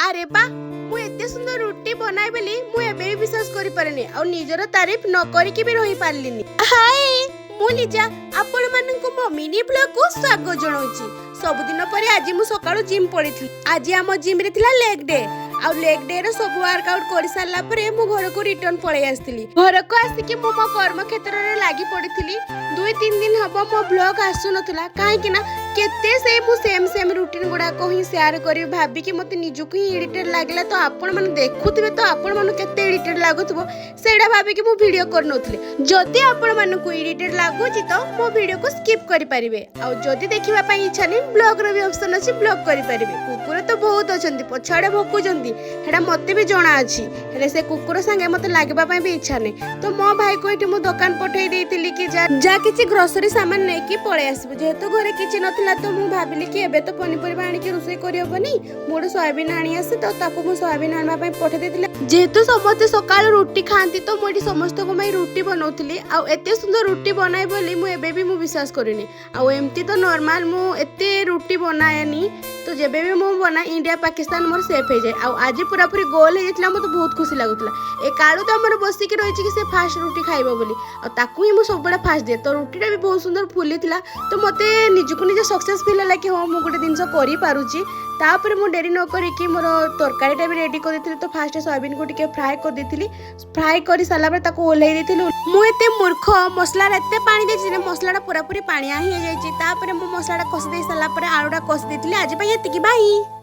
अरे बा मु एते सुंदर रुटी बनाए बेली मु एबे भी विश्वास करि पारेनी और निजर तारीफ न करी के भी रही पारलिनी। हाय मु लिजा आपण माननकु मो मिनी ब्लॉग को स्वागत जणाउची। सब दिन परे आज मु सकाळु जिम पड़िथि। आज हम जिम रे थिला लेग डे और लेग डे रो सब वर्कआउट कर सारला परे मु घर को रिटर्न पळे आस्तिली। घर को आसी मु मो कर्म क्षेत्र रे लागि पड़िथिली। 2-3 दिन हबो मो ब्लॉग आसु नथला काहे कि ना केते से मु सेम रूटीन गुडा को ही शेयर करी भाबी कि मते निजु को ही इरिटेट लागला। तो आपण मन देखुथिबे तो आपण मन केते इरिटेट लागुथबो सेडा भाबी कि मु वीडियो करनोथले। जदि आपण मन को इरिटेट लागुची तो मो वीडियो को स्किप करि परिबे और जदि देखिबा पई इच्छा नै ब्लॉग रो भी ऑप्शन अछि ब्लॉग करि परिबे। कुकुर तो बहुत अछंती पछाडे भकुचंती हेडा मते भी जणा अछि हेले से कुकुर संगे मते लागबा पई भी इच्छा नै। तो मो भाई को एठी मु दुकान पठै देइतिली कि जा किछि ग्रोसरी सामान नै कि पळे आसबो जेहेतु घरे किछि नथिला। तो मु भाबिली कि एबे तो पनिपरिबा आनी कि रोसई करि होबनी मोर सोयाबीन आनी आसे तो ताको मु सोयाबीन आनबा पई पठै देइतिला। जेहेतु समस्त सकाळ रोटी खांती तो मोठी समस्त को मई रोटी बनौतिली आ एते सुंदर रोटी बनाई बोली मु एबे भी मु विश्वास करिनी। आ एमती तो नॉर्मल मु एते रोटी बनाएनी तो जेबे भी मु बना इंडिया पाकिस्तान मोर सेफ हे जाय। आ आज पूरा पूरी गोल हे जतला मते बहुत खुशी लागुतला। ए काळू तो हमर बसी के रहिछि कि से फास्ट रोटी खाइबो बोली आ ताकू ही मु सब बडा फास्ट दे। तो रोटीटा भी बहुत सुंदर फुलीथिला तो मते निजको निज सक्सेस फील होला कि हो मु गोटे दिनस करि पारुछि। तापर मु डेरी न करी कि मोर तरकारीटा भी रेडी कर देथिली। तो फास्ट सोयाबीन को टिके फ्राई कर देथिली। फ्राई करी साला पर ताको ओल्हेइ देथिली। मु एते मूर्ख मसला एते पानी देछि ने मसलाटा पूरा पूरी पानिया ही हे जाइछि। तापर मु मसलाटा कस दे साला पर आलूटा कस देथिली। आज पई एतिकी बाई।